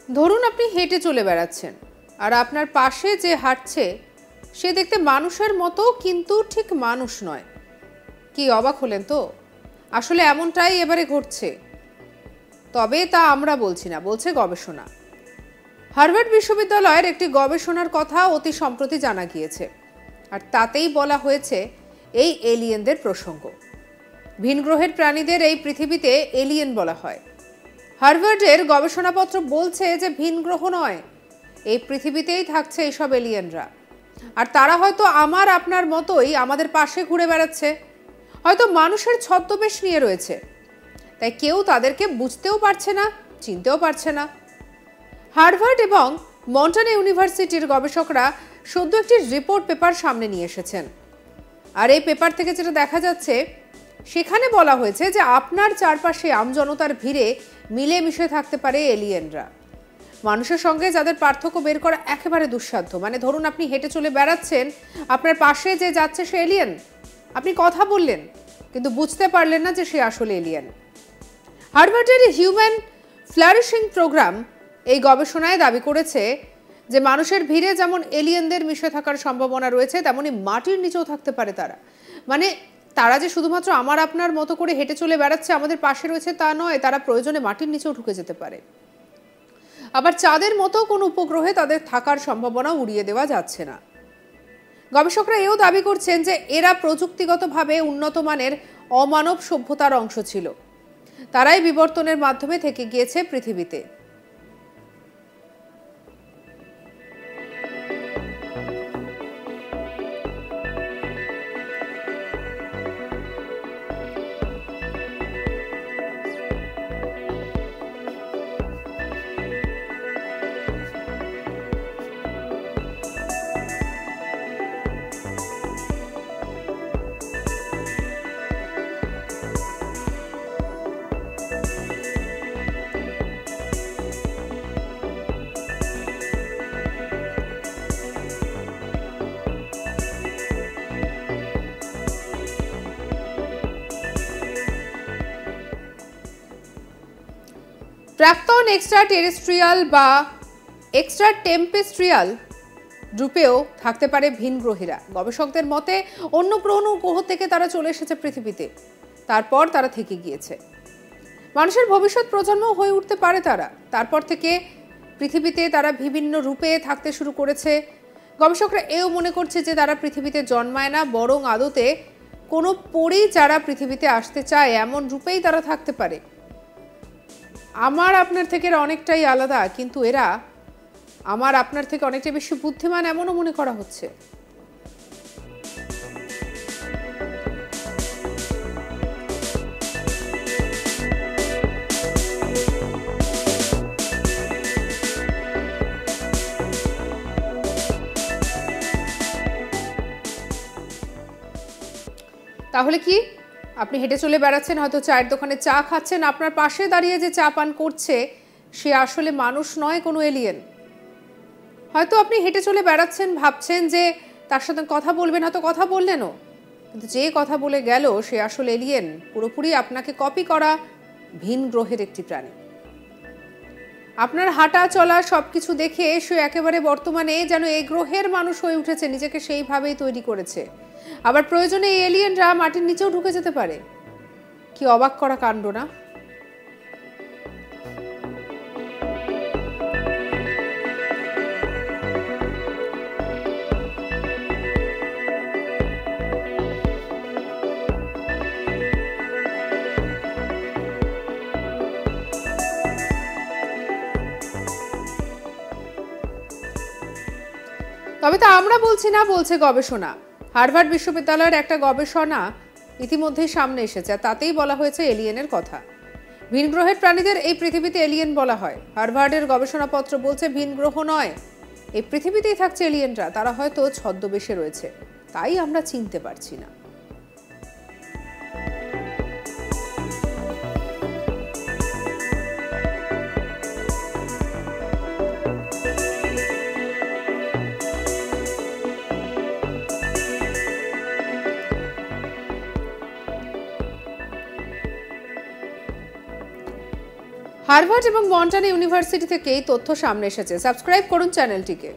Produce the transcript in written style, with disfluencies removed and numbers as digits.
ধরুন আপনি হেঁটে চলে বেড়াচ্ছেন, আর আপনার পাশে যে হাঁটছে সে দেখতে মানুষের মতো, কিন্তু ঠিক মানুষ নয়। কি অবাক হলেন তো? আসলে এমনটাই এবারে ঘটছে। তবে তা আমরা বলছি না, বলছে গবেষণা। হার্ভার্ড বিশ্ববিদ্যালয়ের একটি গবেষণার কথা অতি সম্প্রতি জানা গিয়েছে, আর তাতেই বলা হয়েছে এই এলিয়েনদের প্রসঙ্গ। ভিনগ্রহের প্রাণীদের এই পৃথিবীতে এলিয়েন বলা হয়। হার্ভার্ডের গবেষণাপত্র বলছে যে ভিনগ্রহ নয়, এই পৃথিবীতেই থাকছে এইসব এলিয়েনরা। আর তারা হয়তো আমার আপনার মতোই আমাদের পাশে ঘুরে বেড়াচ্ছে, হয়তো মানুষের ছদ্মবেশ নিয়ে রয়েছে। তাই কেউ তাদেরকে বুঝতেও পারছে না, চিনতেও পারছে না। হার্ভার্ড এবং মন্টানা ইউনিভার্সিটির গবেষকরা সদ্য একটি রিপোর্ট পেপার সামনে নিয়ে এসেছেন। আর এই পেপার থেকে যেটা দেখা যাচ্ছে, সেখানে বলা হয়েছে যে আপনার চারপাশে আমজনতার ভিড়ে মিলেমিশে থাকতে পারে এলিয়েনরা। মানুষের সঙ্গে যাদের পার্থক্য বের করা একেবারে দুঃসাধ্য। মানে ধরুন আপনি হেঁটে চলে বেড়াচ্ছেন, আপনার পাশে যে যাচ্ছে সে এলিয়েন। আপনি কথা বললেন, কিন্তু বুঝতে পারলেন না যে সে আসলে এলিয়েন। হার্ভার্ডের হিউম্যান ফ্লারিশিং প্রোগ্রাম এই গবেষণায় দাবি করেছে যে মানুষের ভিড়ে যেমন এলিয়েনদের মিশে থাকার সম্ভাবনা রয়েছে, তেমনি মাটির নিচেও থাকতে পারে তারা। মানে তারা যে শুধুমাত্র আমার আপনার মতো করে হেঁটে চলে বেড়াচ্ছে, আমাদের পাশে রয়েছে তা নয়, তারা প্রয়োজনে মাটির নিচেও ঢুকে যেতে পারে। আবার চাঁদের মতো কোনো উপগ্রহে তাদের থাকার সম্ভাবনা উড়িয়ে দেওয়া যাচ্ছে না। গবেষকরা এও দাবি করছেন যে এরা প্রযুক্তিগতভাবে উন্নত মানের অমানব সভ্যতার অংশ ছিল। তারাই বিবর্তনের মাধ্যমে থেকে গিয়েছে পৃথিবীতে। প্রাক্তন এক্সট্রা টেরেস্ট্রিয়াল বা এক্সট্রা টেম্পেস্ট্রিয়াল রূপেও থাকতে পারে ভিনগ্রহীরা। গবেষকদের মতে অন্য কোনো গ্রহ থেকে তারা চলে এসেছে পৃথিবীতে, তারপর তারা থেকে গিয়েছে। মানুষের ভবিষ্যৎ প্রজন্ম হয়ে উঠতে পারে তারা। তারপর থেকে পৃথিবীতে তারা বিভিন্ন রূপে থাকতে শুরু করেছে। গবেষকরা এও মনে করছে যে তারা পৃথিবীতে জন্মায় না, বরং আদতে কোনো পরী যারা পৃথিবীতে আসতে চায় এমন রূপেই তারা থাকতে পারে। আমার আপনার থেকে অনেকটাই আলাদা, কিন্তু এরা আমার আপনার থেকে অনেকটা বেশি বুদ্ধিমান, এমনও মনে করা হচ্ছে। তাহলে কি আপনি হেঁটে চলে বেড়াচ্ছেন, হয়তো চায়ের দোকানে চা খাচ্ছেন, আপনার পাশে দাঁড়িয়ে যে চা পান করছে সে আসলে মানুষ নয়, কোনো এলিয়েন। হয়তো আপনি হেঁটে চলে বেড়াচ্ছেন, ভাবছেন যে তার সাথে কথা বলবেন, হয়তো কথা বললেনও, কিন্তু যে কথা বলে গেল সে আসলে এলিয়েন, পুরোপুরি আপনাকে কপি করা ভিন গ্রহের একটি প্রাণী। আপনার হাঁটা চলা সবকিছু দেখে সে একেবারে বর্তমানে যেন এই গ্রহের মানুষ হয়ে উঠেছে, নিজেকে সেইভাবেই তৈরি করেছে। আবার প্রয়োজনে এই এলিয়েনরা মাটির নিচেও ঢুকে যেতে পারে। কি অবাক করা কাণ্ড না? তবে তা আমরা বলছি না, বলছে গবেষণা। হার্ভার্ড বিশ্ববিদ্যালয়ের একটা গবেষণা ইতিমধ্যেই সামনে এসেছে, তাতেই বলা হয়েছে এলিয়েনের কথা। ভিন গ্রহের প্রাণীদের এই পৃথিবীতে এলিয়েন বলা হয়। হার্ভার্ডের গবেষণাপত্র বলছে ভিন গ্রহ নয়, এই পৃথিবীতেই থাকছে এলিয়েনরা। তারা হয়তো ছদ্মবেশে রয়েছে, তাই আমরা চিনতে পারছি না। হার্ভার্ড এবং মন্টানা ইউনিভার্সিটি থেকে এই তথ্য সামনে এসেছে। সাবস্ক্রাইব করুন চ্যানেলটিকে।